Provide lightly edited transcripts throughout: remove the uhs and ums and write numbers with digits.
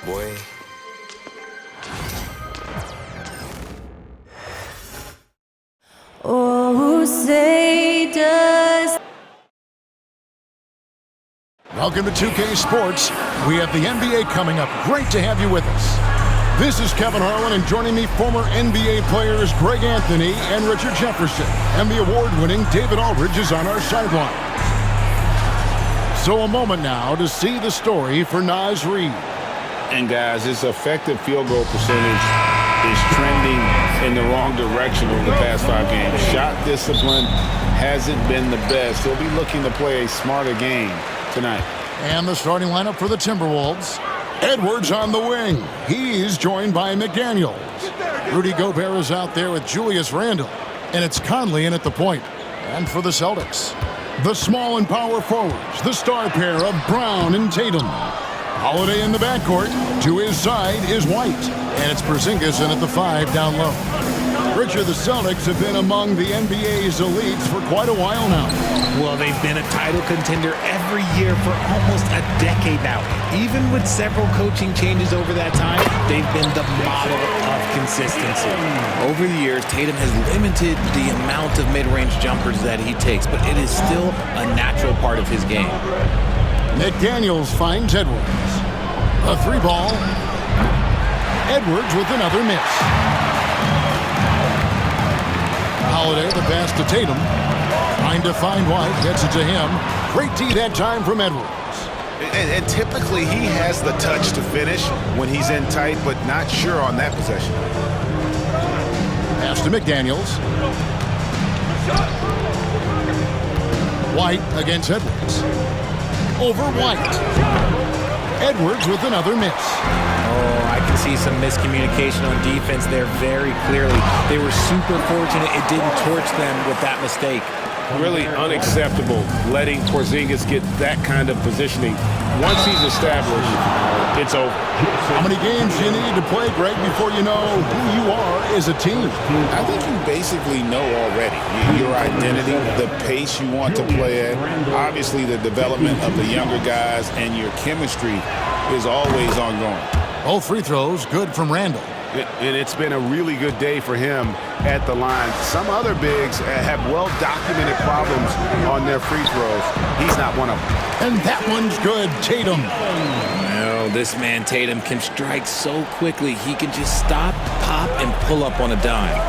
Boy. Oh, say does. Welcome to 2K Sports. We have the NBA coming up. Great to have you with us. This is Kevin Harlan, and joining me, former NBA players Greg Anthony and Richard Jefferson. And the award-winning David Aldridge is on our sideline. So a moment now to see the story for Naz Reid. And guys, his effective field goal percentage is trending in the wrong direction over the past 5 games. Shot discipline hasn't been the best. He'll be looking to play a smarter game tonight. And the starting lineup for the Timberwolves. Edwards on the wing. He's joined by McDaniels. Rudy Gobert is out there with Julius Randle. And it's Conley in at the point. And for the Celtics, the small and power forwards, the star pair of Brown and Tatum. Holiday in the backcourt. To his side is White. And it's Porzingis in at the 5 down low. Richard, the Celtics have been among the NBA's elites for quite a while now. Well, they've been a title contender every year for almost a decade now. Even with several coaching changes over that time, they've been the model of consistency. Over the years, Tatum has limited the amount of mid-range jumpers that he takes, but it is still a natural part of his game. McDaniels finds Edwards. A 3-ball. Edwards with another miss. Holiday, the pass to Tatum. Trying to find White, gets it to him. Great D that time from Edwards. And typically he has the touch to finish when he's in tight, but not sure on that possession. Pass to McDaniels. White against Edwards. Over White. Edwards with another miss. Oh, I can see some miscommunication on defense there very clearly. They were super fortunate it didn't torch them with that mistake. Really unacceptable letting Porzingis get that kind of positioning. Once he's established, it's over. How many games do you need to play, Greg, before you know who you are as a team? I think you basically know already your identity, the pace you want to play at, obviously the development of the younger guys, and your chemistry is always ongoing. Both free throws good from Randle. And it's been a really good day for him at the line. Some other bigs have well-documented problems on their free throws. He's not one of them. And that one's good. Tatum. No, this man Tatum can strike so quickly. He can just stop, pop, and pull up on a dime.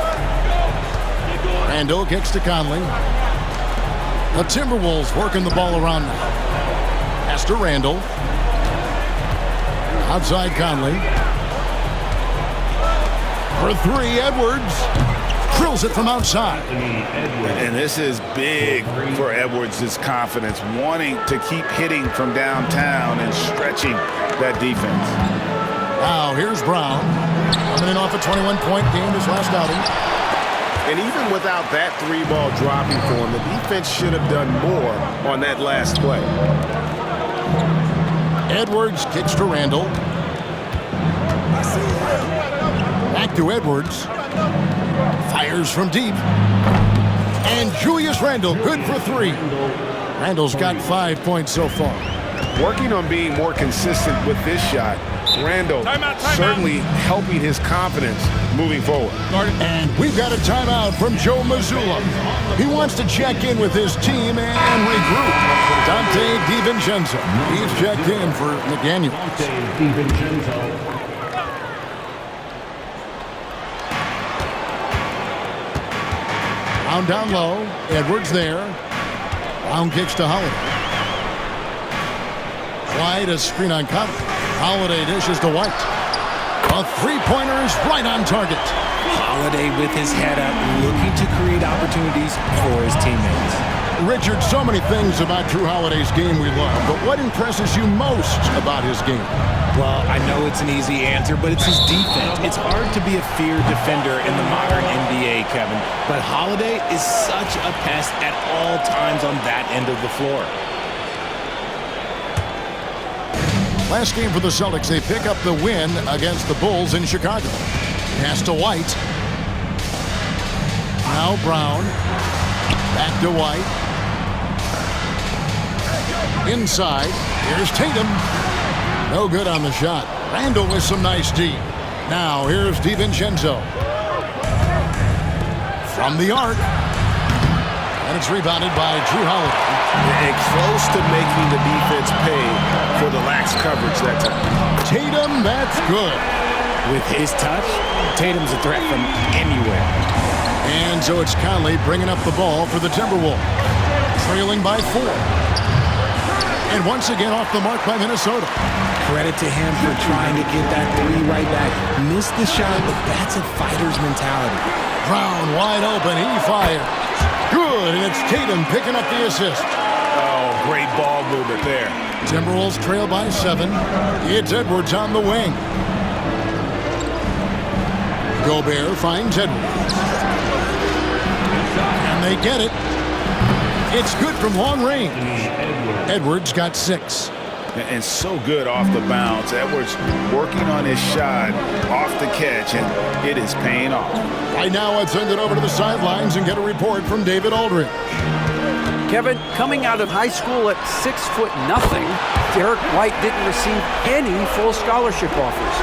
Randle kicks to Conley. The Timberwolves working the ball around now. Pass to Randle. Outside Conley. For 3, Edwards drills it from outside. And this is big for Edwards' confidence, wanting to keep hitting from downtown and stretching that defense. Now here's Brown, coming in off a 21-point game this last outing. And even without that 3-ball dropping for him, the defense should have done more on that last play. Edwards kicks to Randle. Back to Edwards. Fires from deep. And Julius Randle, good for 3. Randle's got 5 points so far. Working on being more consistent with this shot, Randle certainly helping his confidence moving forward. And we've got a timeout from Joe Mazzulla. He wants to check in with his team and regroup. Dante DiVincenzo. He's checked in for McDaniels. Brown down low. Edwards there. Brown kicks to Holiday. Wide, a screen on Conley. Holiday dishes to White. A 3-pointer is right on target. Holiday with his head up, looking to create opportunities for his teammates. Richard, so many things about Jrue Holiday's game we love, but what impresses you most about his game? Well, I know it's an easy answer, but it's his defense. It's hard to be a feared defender in the modern NBA, Kevin, but Holiday is such a pest at all times on that end of the floor. Last game for the Celtics, they pick up the win against the Bulls in Chicago. Pass to White. Now Brown. Back to White. Inside. Here's Tatum. No good on the shot. Randall with some nice D. Now here's DiVincenzo. From the arc. And it's rebounded by Jrue Holiday. And close to making the defense pay for the lax coverage that time. Tatum, that's good. With his touch, Tatum's a threat from anywhere. And so it's Conley bringing up the ball for the Timberwolves. Trailing by 4. And once again off the mark by Minnesota. Credit to him for trying to get that 3 right back. Missed the shot, but that's a fighter's mentality. Brown wide open. He fires. Good, and it's Tatum picking up the assist. Oh, great ball movement there. Timberwolves trail by 7. It's Edwards on the wing. Gobert finds Edwards. And they get it. It's good from long range. Edwards got 6. And so good off the bounce. Edwards working on his shot off the catch, and it is paying off. Right now, let's send it over to the sidelines and get a report from David Aldridge. Kevin, coming out of high school at 6'0", Derek White didn't receive any full scholarship offers.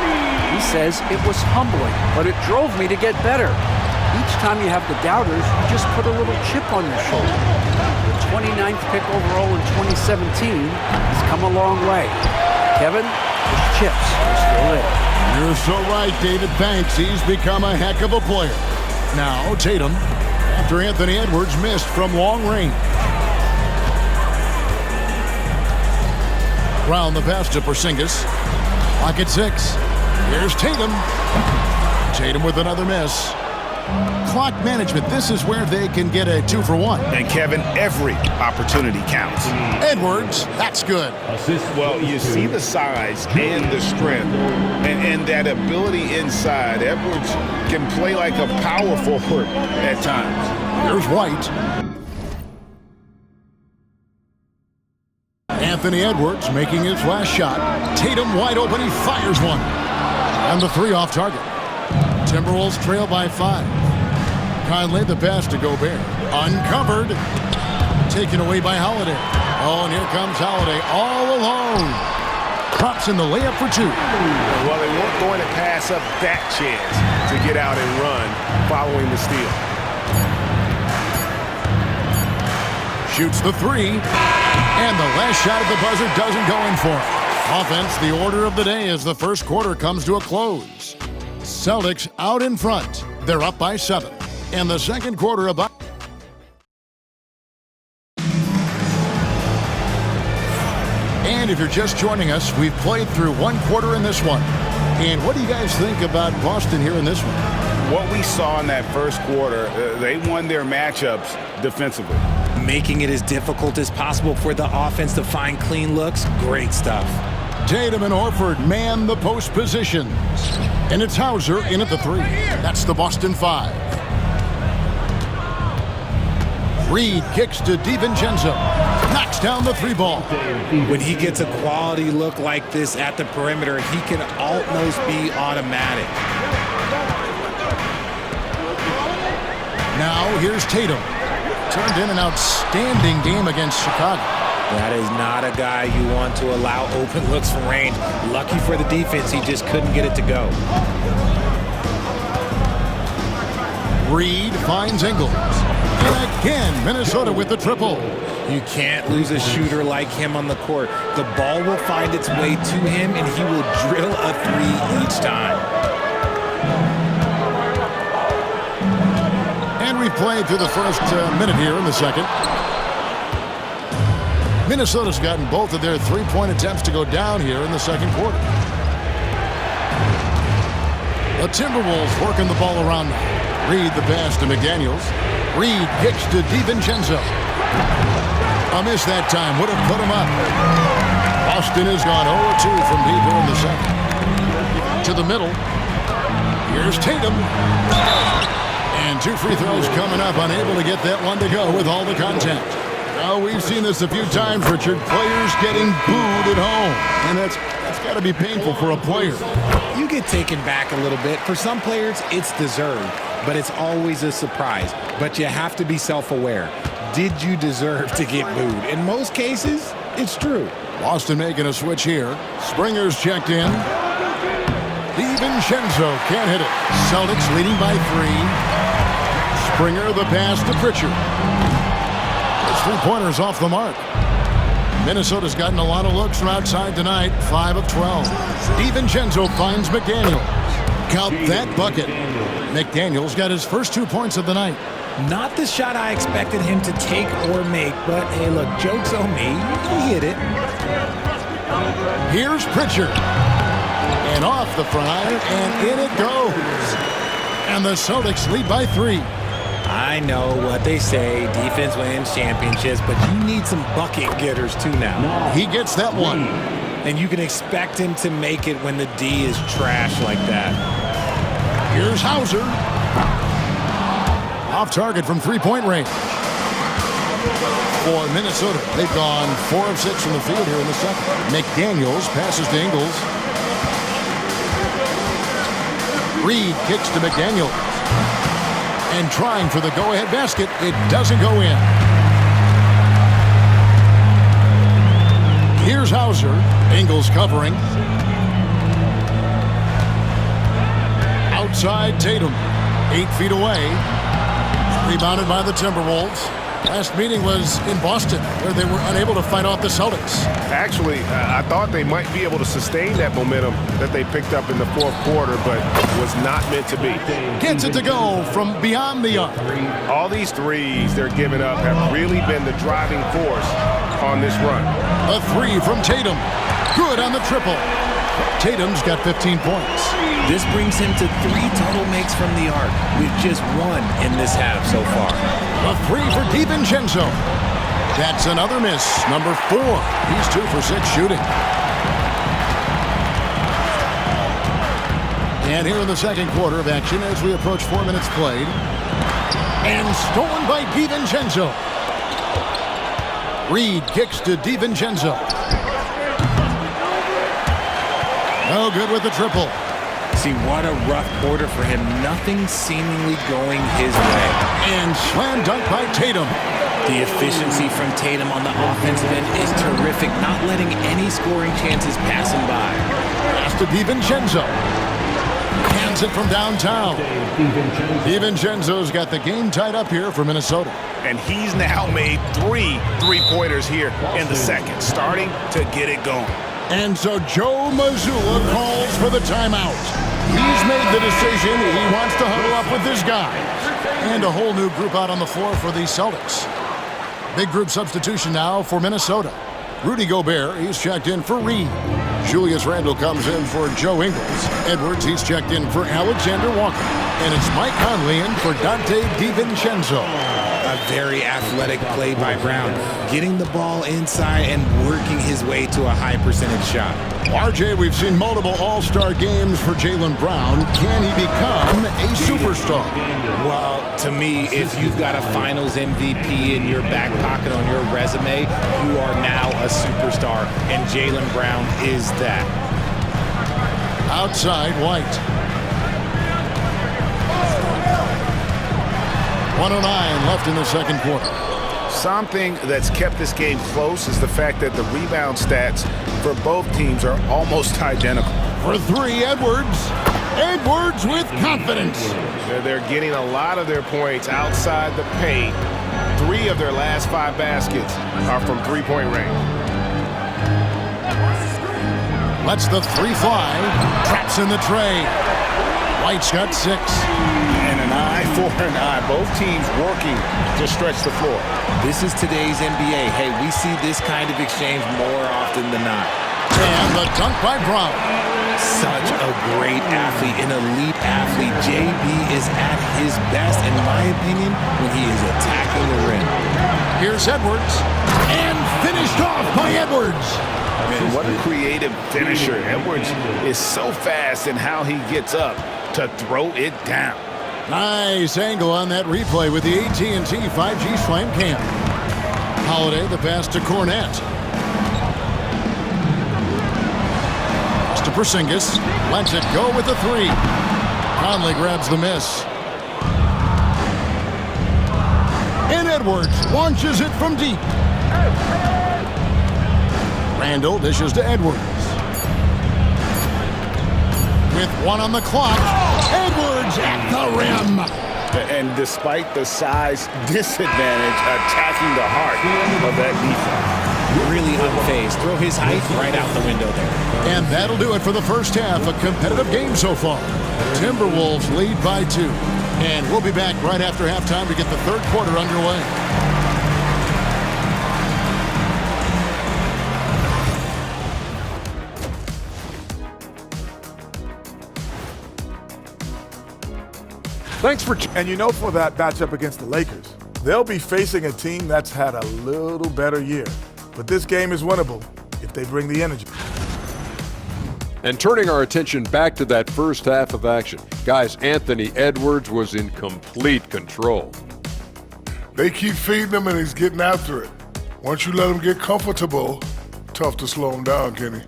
He says it was humbling, but it drove me to get better. Each time you have the doubters, you just put a little chip on your shoulder. The 29th pick overall in 2017 has come a long way. Kevin, the chips are still there. You're so right, David. Thanks. He's become a heck of a player. Now, Tatum, after Anthony Edwards missed from long range. Round the pass to Porzingis. Clock at 6. Here's Tatum. Tatum with another miss. Clock management. This is where they can get a 2-for-1. And Kevin, every opportunity counts. Edwards, that's good. Well, you see the size and the strength and that ability inside. Edwards can play like a power forward at times. Here's White. Anthony Edwards making his last shot. Tatum wide open. He fires one. And the 3 off target. Timberwolves trail by 5. Conley the pass to Gobert. Uncovered. Taken away by Holiday. Oh, and here comes Holiday all alone. Drops in the layup for 2. Well, they weren't going to pass up that chance to get out and run following the steal. Shoots the 3. And the last shot at the buzzer doesn't go in for it. Offense, the order of the day as the first quarter comes to a close. Celtics out in front. They're up by 7. And the second quarter about. And if you're just joining us, we've played through 1 quarter in this one. And what do you guys think about Boston here in this one? What we saw in that first quarter, they won their matchups defensively. Making it as difficult as possible for the offense to find clean looks. Great stuff. Tatum and Horford man the post positions. And it's Hauser in at the 3. That's the Boston 5. Reed kicks to DiVincenzo. Knocks down the 3 ball. When he gets a quality look like this at the perimeter, he can almost be automatic. Now here's Tatum. Turned in an outstanding game against Chicago. That is not a guy you want to allow open looks from range. Lucky for the defense, he just couldn't get it to go. Reed finds Ingles. And again, Minnesota with the triple. You can't lose a shooter like him on the court. The ball will find its way to him, and he will drill a 3 each time. And we've played through the first minute here in the second. Minnesota's gotten both of their 3-point attempts to go down here in the second quarter. The Timberwolves working the ball around now. Reed the pass to McDaniels. Reed kicks to DiVincenzo. A miss that time. Would have put him up. Boston has gone 0-2 from deep here in the second. To the middle. Here's Tatum. And 2 free throws coming up. Unable to get that one to go with all the contact. Oh, we've seen this a few times, Richard. Players getting booed at home. And that's got to be painful for a player. You get taken back a little bit. For some players, it's deserved, but it's always a surprise. But you have to be self-aware. Did you deserve to get booed? In most cases, it's true. Boston making a switch here. Springer's checked in. DiVincenzo can't hit it. Celtics leading by 3. Springer the pass to Pritchard. His three-pointers off the mark. Minnesota's gotten a lot of looks from outside tonight. 5 of 12. DiVincenzo finds McDaniels. Count that bucket. McDaniels got his first 2 points of the night. Not the shot I expected him to take or make, but hey, look, joke's on me. He hit it. Here's Pritchard. And off the front, and in it goes. And the Celtics lead by 3. I know what they say, defense wins championships, but you need some bucket getters too now. He gets that one. And you can expect him to make it when the D is trash like that. Here's Hauser. Off target from three-point range. For Minnesota, they've gone 4 of 6 from the field here in the second. McDaniels passes to Ingles. Reed kicks to McDaniels. And trying for the go-ahead basket, it doesn't go in. Here's Hauser. Ingles covering. Outside Tatum. 8 feet away. Rebounded by the Timberwolves. Last meeting was in Boston, where they were unable to fight off the Celtics. Actually, I thought they might be able to sustain that momentum that they picked up in the fourth quarter, but was not meant to be. Gets it to go from beyond the arc. All these threes they're giving up have really been the driving force on this run. A 3 from Tatum. Good on the triple. Tatum's got 15 points. This brings him to 3 total makes from the arc, with just 1 in this half so far. A 3 for DiVincenzo. That's another miss. Number 4. He's 2 for 6 shooting. And here in the second quarter of action as we approach 4 minutes played. And stolen by DiVincenzo. Reed kicks to DiVincenzo. No good with the triple. See, what a rough quarter for him. Nothing seemingly going his way. And slam dunk by Tatum. The efficiency from Tatum on the offensive end is terrific, not letting any scoring chances pass him by. Pass to DiVincenzo. Hands it from downtown. DiVincenzo's got the game tied up here for Minnesota. And he's now made 3 three-pointers here in the second, starting to get it going. And so Joe Mazzulla calls for the timeout. He's made the decision. He wants to huddle up with this guy. And a whole new group out on the floor for the Celtics. Big group substitution now for Minnesota. Rudy Gobert, he's checked in for Reed. Julius Randle comes in for Joe Ingles. Edwards, he's checked in for Alexander Walker. And it's Mike Conley in for Dante DiVincenzo. A very athletic play by Brown, getting the ball inside and working his way to a high percentage shot. RJ, we've seen multiple all-star games for Jaylen Brown. Can he become a superstar? Well, to me, if you've got a finals MVP in your back pocket on your resume, you are now a superstar, and Jaylen Brown is that. Outside White. 1:09 left in the second quarter. Something that's kept this game close is the fact that the rebound stats for both teams are almost identical. For 3, Edwards. Edwards with confidence. They're getting a lot of their points outside the paint. 3 of their last 5 baskets are from three-point range. Lets the 3 fly. Traps in the tray. White's got 6. And an eye for an eye. Both teams working to stretch the floor. This is today's NBA. Hey, we see this kind of exchange more often than not. And the dunk by Brown. Such a great athlete, an elite athlete. JB is at his best, in my opinion, when he is attacking the rim. Here's Edwards. And finished off by Edwards. Man, what a creative finisher. Edwards is so fast in how he gets up to throw it down. Nice angle on that replay with the AT&T 5G Slam Cam. Holiday, the pass to Cornette. Pass to Porzingis. Lets it go with the 3. Conley grabs the miss. And Edwards launches it from deep. Randle dishes to Edwards. With one on the clock, Edwards at the rim. And despite the size disadvantage, attacking the heart of that defense. Really unfazed. Throw his height right out the window there. And that'll do it for the first half. A competitive game so far. Timberwolves lead by 2. And we'll be back right after halftime to get the third quarter underway. Thanks for... And you know, for that matchup against the Lakers, they'll be facing a team that's had a little better year. But this game is winnable if they bring the energy. And turning our attention back to that first half of action, guys, Anthony Edwards was in complete control. They keep feeding him and he's getting after it. Once you let him get comfortable, tough to slow him down, Kenny.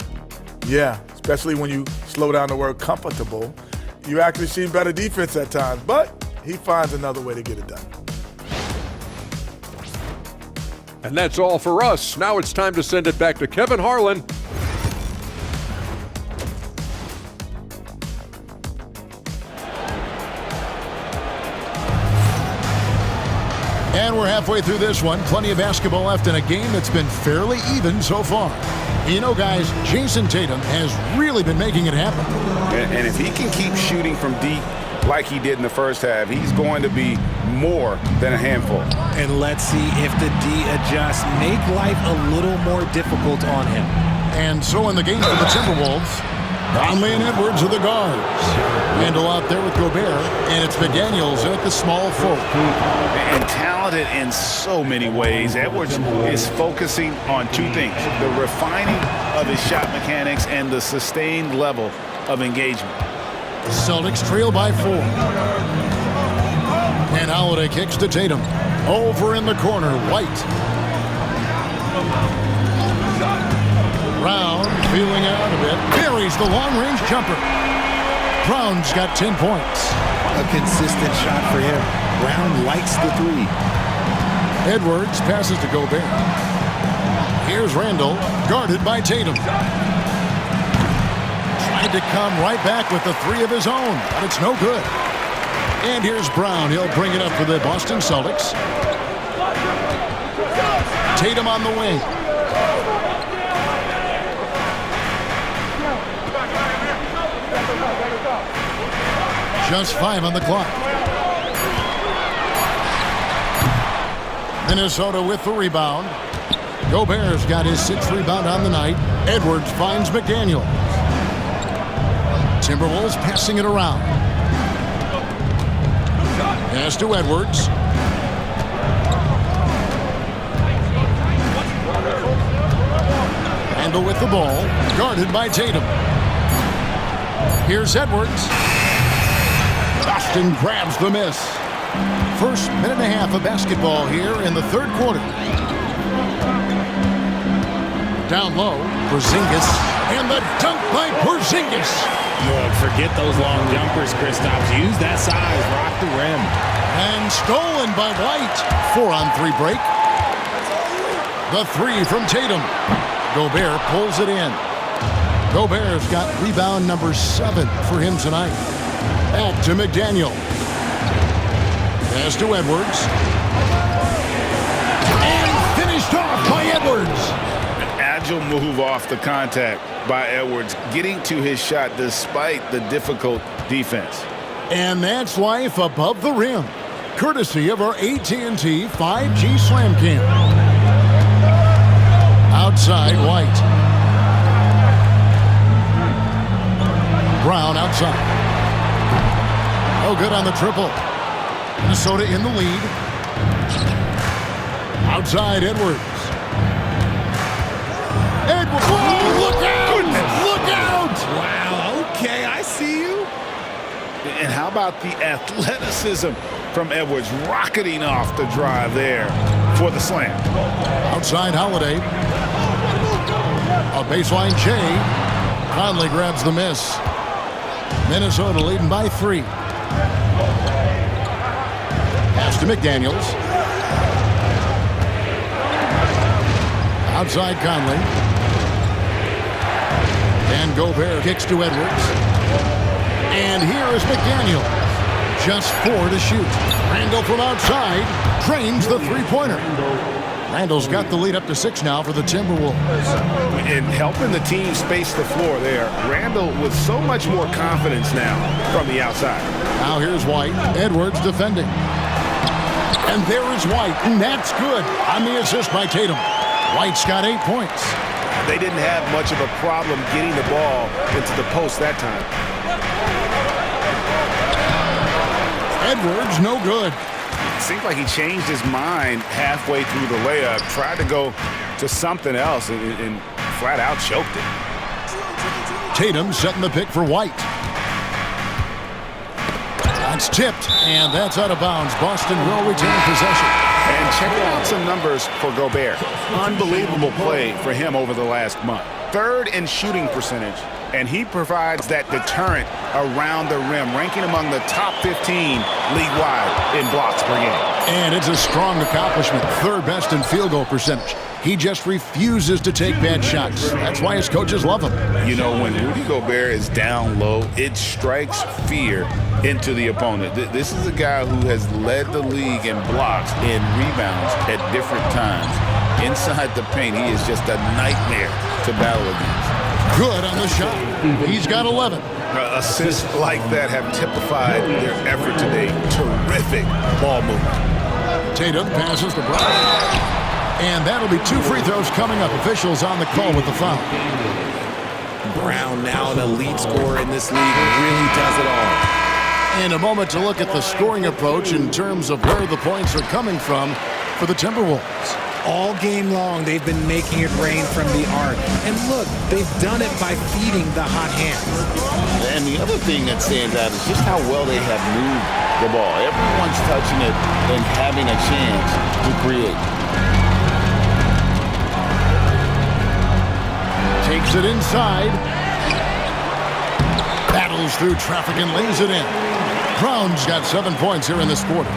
Yeah, especially when you slow down the word comfortable. You actually see better defense at times, but he finds another way to get it done. And that's all for us. Now it's time to send it back to Kevin Harlan. And we're halfway through this one. Plenty of basketball left in a game that's been fairly even so far. You know, guys, Jason Tatum has really been making it happen. And if he can keep shooting from deep like he did in the first half, he's going to be more than a handful. And let's see if the D adjusts, make life a little more difficult on him. And so in the game for the Timberwolves, Conley and Edwards are the guards. Randle out there with Gobert, and it's McDaniels at the small forward. And talented in so many ways. Edwards is focusing on 2 things: the refining of his shot mechanics and the sustained level of engagement. The Celtics trail by 4. And Holiday kicks to Tatum. Over in the corner, White. Brown feeling out a bit. Buries the long-range jumper. Brown's got 10 points. A consistent shot for him. Brown likes the 3. Edwards passes to Gobert. Here's Randle, guarded by Tatum. Tried to come right back with the 3 of his own, but it's no good. And here's Brown. He'll bring it up for the Boston Celtics. Tatum on the wing. Just 5 on the clock. Minnesota with the rebound. Gobert's got his 6th rebound on the night. Edwards finds McDaniel. Timberwolves passing it around. Pass to Edwards. Randle with the ball. Guarded by Tatum. Here's Edwards. Boston grabs the miss. First minute and a half of basketball here in the third quarter. Down low, Porzingis, and the dunk by Porzingis. Look, forget those long jumpers, Kristaps. Use that size, rock the rim. And stolen by White. 4-on-3 break. The 3 from Tatum. Gobert pulls it in. Gobert's got rebound number 7 for him tonight. Back to McDaniel. Pass to Edwards. And finished off by Edwards. An agile move off the contact by Edwards, getting to his shot despite the difficult defense. And that's life above the rim, courtesy of our AT&T 5G Slam Cam. Outside, White. Brown outside. Oh, good on the triple. Minnesota in the lead. Outside, Edwards. Edwards. Whoa, look out! Goodness. Look out! Wow, okay, I see you. And how about the athleticism from Edwards, rocketing off the drive there for the slam. Outside, Holiday. A baseline J. Conley grabs the miss. Minnesota leading by 3. Pass to McDaniels. Outside Conley. And Gobert kicks to Edwards. And here is McDaniel. Just 4 to shoot. Randall from outside drains the three-pointer. Randall's got the lead up to 6 now for the Timberwolves. And helping the team space the floor there. Randall with so much more confidence now from the outside. Now here's White. Edwards defending. And there is White, and that's good on the assist by Tatum. White's got 8 points. They didn't have much of a problem getting the ball into the post that time. Edwards, no good. It seemed like he changed his mind halfway through the layup, tried to go to something else, and flat out choked it. Tatum setting the pick for White. That's tipped, and that's out of bounds. Boston will retain possession. And check out some numbers for Gobert. Unbelievable play for him over the last month. 3rd in shooting percentage, and he provides that deterrent around the rim, ranking among the top 15 league-wide in blocks per game. And it's a strong accomplishment. 3rd best in field goal percentage. He just refuses to take bad shots. That's why his coaches love him. You know, when Rudy Gobert is down low, it strikes fear into the opponent. This is a guy who has led the league in blocks and rebounds at different times. Inside the paint, he is just a nightmare to battle against. Good on the shot. He's got 11. Assists like that have typified their effort today. Terrific ball movement. Tatum passes to Brown. And that'll be 2 free throws coming up. Officials on the call with the foul. Brown, now an elite scorer in this league, really does it all. And a moment to look at the scoring approach in terms of where the points are coming from for the Timberwolves. All game long, they've been making it rain from the arc. And look, they've done it by feeding the hot hands. And the other thing that stands out is just how well they have moved the ball. Everyone's touching it and having a chance to create. Takes it inside. Battles through traffic and lays it in. Brown's got 7 points here in this quarter.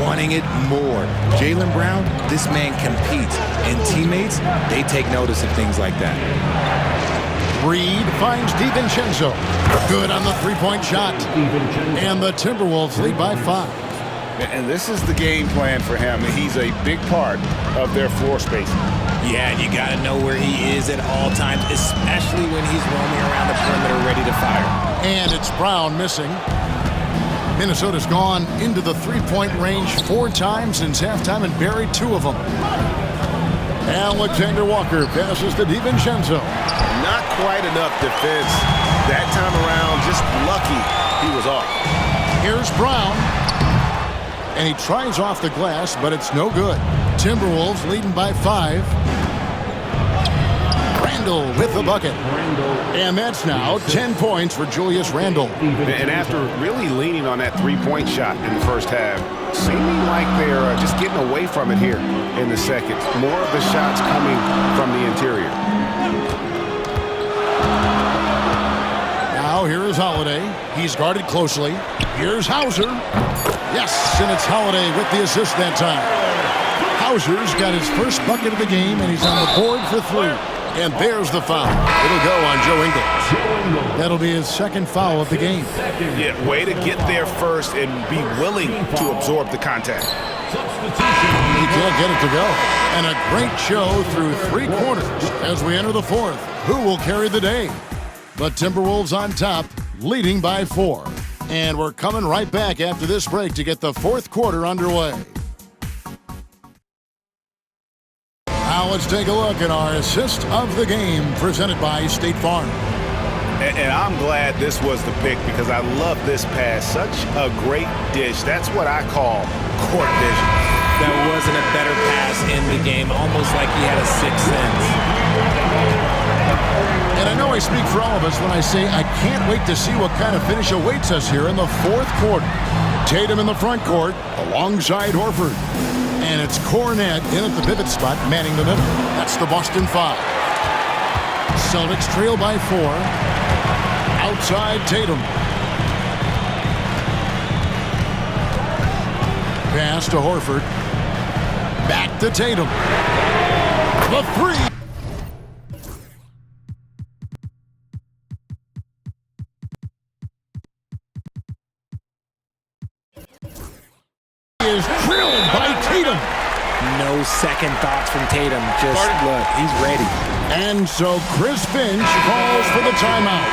Wanting it more. Jaylen Brown, this man competes. And teammates, they take notice of things like that. Reed finds DiVincenzo. Good on the three-point shot. And the Timberwolves lead by 5. And this is the game plan for him. He's a big part of their floor spacing. Yeah, and you got to know where he is at all times, especially when he's roaming around the perimeter ready to fire. And it's Brown missing. Minnesota's gone into the three-point range 4 times since halftime and buried 2 of them. Alexander Walker passes to DiVincenzo. Not quite enough defense that time around. Just lucky he was off. Here's Brown. And he tries off the glass, but it's no good. Timberwolves leading by 5. Randall with the bucket. And that's now 10 points for Julius Randall. And after really leaning on that three-point shot in the first half, seeming like they're just getting away from it here in the second. More of the shots coming from the interior. Now here is Holiday. He's guarded closely. Here's Hauser. Yes, and it's Holiday with the assist that time. Hauser's got his first bucket of the game, and he's on the board for 3. And there's the foul. It'll go on Joe Ingles. That'll be his second foul of the game. Yeah, way to get there first and be willing to absorb the contact. He can't get it to go. And a great show through 3 quarters as we enter the 4th. Who will carry the day? The Timberwolves on top, leading by 4. And we're coming right back after this break to get the 4th quarter underway. Now let's take a look at our assist of the game presented by State Farm. And I'm glad this was the pick because I love this pass. Such a great dish. That's what I call court vision. There wasn't a better pass in the game, almost like he had a 6th sense. And I know I speak for all of us when I say I can't wait to see what kind of finish awaits us here in the 4th quarter. Tatum in the front court alongside Horford. And it's Cornette in at the pivot spot, manning the middle. That's the Boston 5. Celtics trail by 4. Outside Tatum. Pass to Horford. Back to Tatum. The 3. No second thoughts from Tatum. Just look, he's ready. And so Chris Finch calls for the timeout.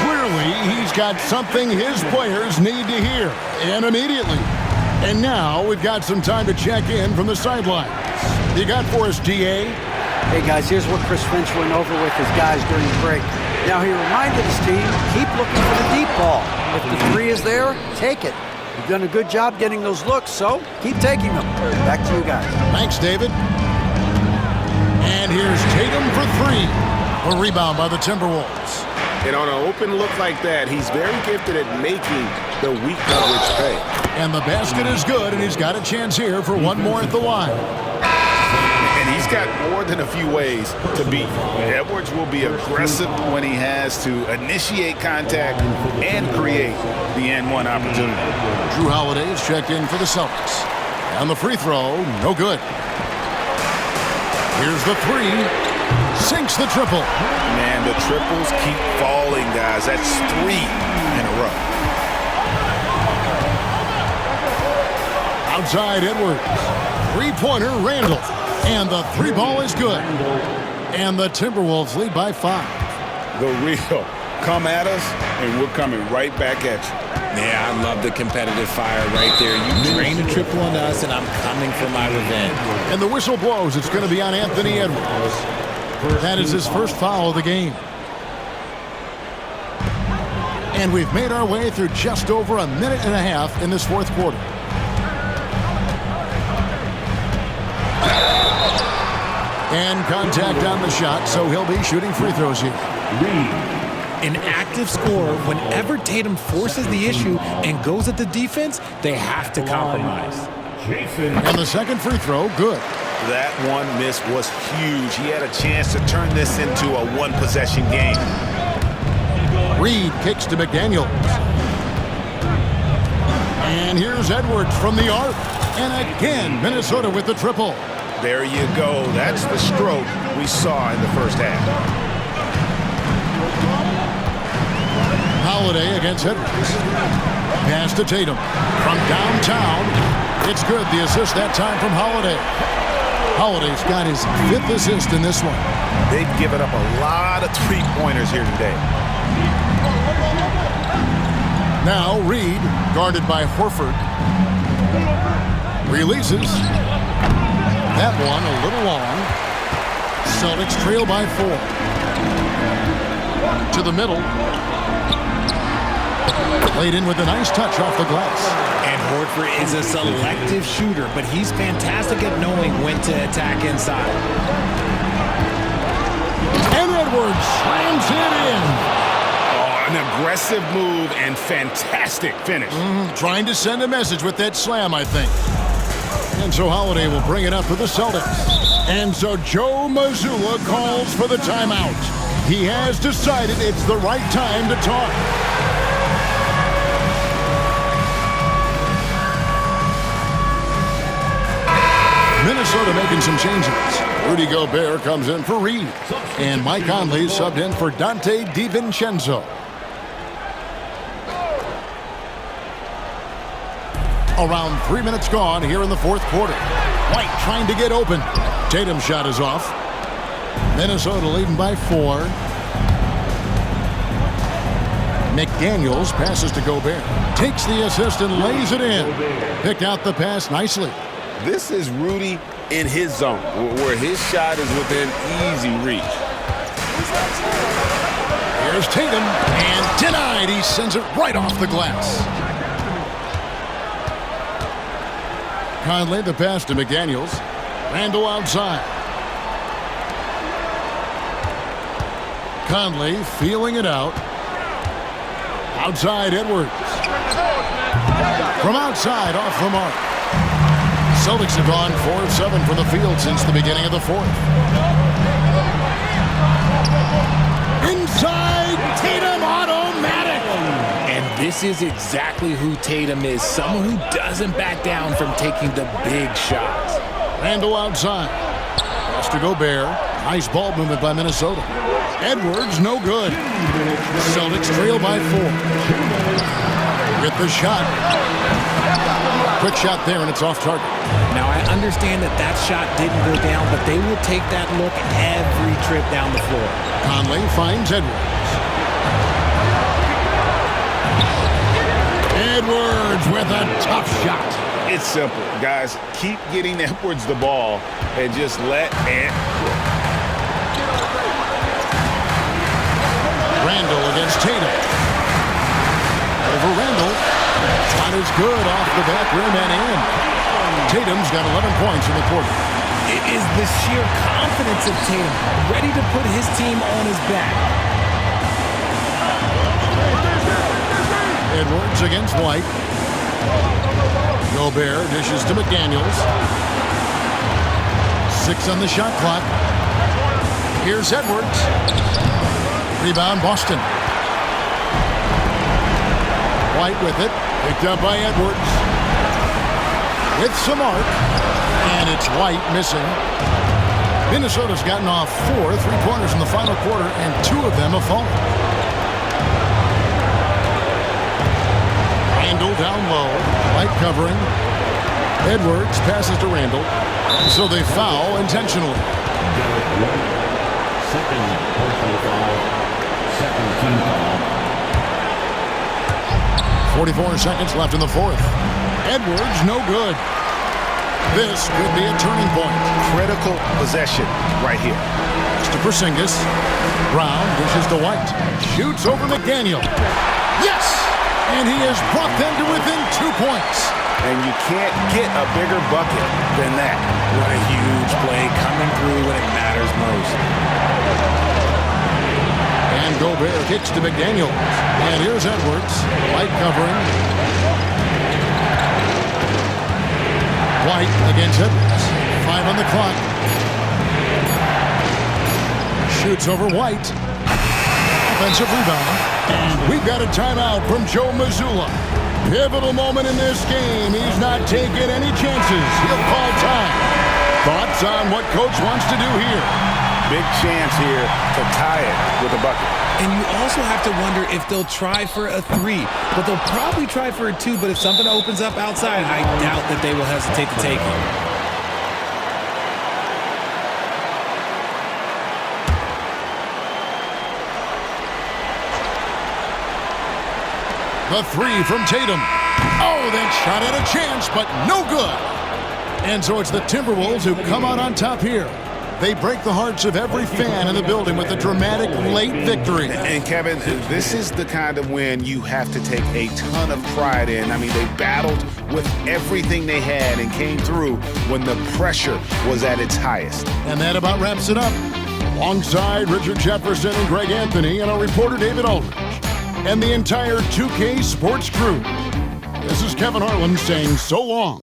Clearly, he's got something his players need to hear, and immediately. And now we've got some time to check in from the sidelines. You got for us, DA? Hey, guys, here's what Chris Finch went over with his guys during the break. Now, he reminded his team, keep looking for the deep ball. If the three is there, take it. You've done a good job getting those looks, so keep taking them. Back to you guys. Thanks, David. And here's Tatum for three. A rebound by the Timberwolves. And on an open look like that, he's very gifted at making the weak coverage pay. And the basket is good, and he's got a chance here for one more at the line. And he's got more than a few ways to beat. Edwards will be aggressive when he has to initiate contact and create the N1 opportunity. Drew Holiday is checked in for the Celtics. And the free throw, no good. Here's the three. Sinks the triple. Man, the triples keep falling, guys. That's 3 in a row. Outside Edwards. Three-pointer Randall. And the three ball is good. And the Timberwolves lead by 5. The real come at us, and we're coming right back at you. Yeah, I love the competitive fire right there. You drain a triple on us, and I'm coming for my revenge. And the whistle blows. It's going to be on Anthony Edwards. That is his first foul of the game. And we've made our way through just over a minute and a half in this fourth quarter. And contact on the shot, so he'll be shooting free throws here. An active scorer, whenever Tatum forces the issue and goes at the defense, they have to compromise. And the second free throw, good. That one miss was huge. He had a chance to turn this into a one-possession game. Reed kicks to McDaniels. And here's Edwards from the arc. And again, Minnesota with the triple. There you go. That's the stroke we saw in the first half. Holiday against Edwards. Pass to Tatum. From downtown, it's good. The assist that time from Holiday. Holiday's got his 5th assist in this one. They've given up a lot of three-pointers here today. Now Reed, guarded by Horford. Releases. That one a little long. Celtics trail by 4. To the middle. Played in with a nice touch off the glass. And Horford is a selective shooter, but he's fantastic at knowing when to attack inside. And Edwards slams it in. Oh, an aggressive move and fantastic finish. Trying to send a message with that slam, I think. And so Holiday will bring it up for the Celtics. And so Joe Mazzulla calls for the timeout. He has decided it's the right time to talk. Minnesota making some changes. Rudy Gobert comes in for Reed. And Mike Conley subbed in for Dante DiVincenzo. Around 3 minutes gone here in the fourth quarter. White trying to get open. Tatum's shot is off. Minnesota leading by 4. McDaniels passes to Gobert. Takes the assist and lays it in. Picked out the pass nicely. This is Rudy in his zone, where his shot is within easy reach. Here's Tatum, and denied. He sends it right off the glass. Conley the pass to McDaniels. Randall outside. Conley feeling it out. Outside Edwards. From outside off the mark. Celtics have gone 4 of 7 from the field since the beginning of the fourth. Inside Tatum, automatic. And this is exactly who Tatum is. Someone who doesn't back down from taking the big shots. Randall outside. Pass to Gobert. Nice ball movement by Minnesota. Edwards, no good. Celtics trail by 4. With the shot. Quick shot there, and it's off target. Now, I understand that that shot didn't go down, but they will take that look every trip down the floor. Conley finds Edwards. Edwards with a tough shot. It's simple, guys. Keep getting Edwards the ball and just let Ant cook. Randall against Tatum. Over Randall. Shot is good off the back rim and in. Tatum's got 11 points in the quarter. It is the sheer confidence of Tatum, ready to put his team on his back. Edwards against White. Gobert dishes to McDaniels. 6 on the shot clock. Here's Edwards. Rebound Boston. White with it. Picked up by Edwards. With some arc. And it's White missing. Minnesota's gotten off 4 3-pointers in the final quarter, and 2 of them have fallen. Randall down low. White covering. Edwards passes to Randall. So they foul intentionally. Second personal foul. Second team foul. 44 seconds left in the fourth. Edwards, no good. This could be a turning point. Critical possession right here. It's to Porzingis. Brown dishes to White. Shoots over McDaniel. Yes! And he has brought them to within 2 points. And you can't get a bigger bucket than that. What a huge play coming through when it matters most. And Gobert kicks to McDaniel. And here's Edwards. White covering. White against Edwards. 5 on the clock. Shoots over White. Offensive rebound. And we've got a timeout from Joe Mazzulla. Pivotal moment in this game. He's not taking any chances. He'll call time. Thoughts on what coach wants to do here? Big chance here to tie it with a bucket. And you also have to wonder if they'll try for a 3, but they'll probably try for a 2, but if something opens up outside, I doubt that they will hesitate to take it. The 3 from Tatum. Oh, that shot had a chance, but no good. And so it's the Timberwolves who come out on top here. They break the hearts of every fan in the building with a dramatic late victory. And Kevin, this is the kind of win you have to take a ton of pride in. I mean, they battled with everything they had and came through when the pressure was at its highest. And that about wraps it up. Alongside Richard Jefferson and Greg Anthony and our reporter David Aldridge and the entire 2K Sports crew, this is Kevin Harlan saying so long.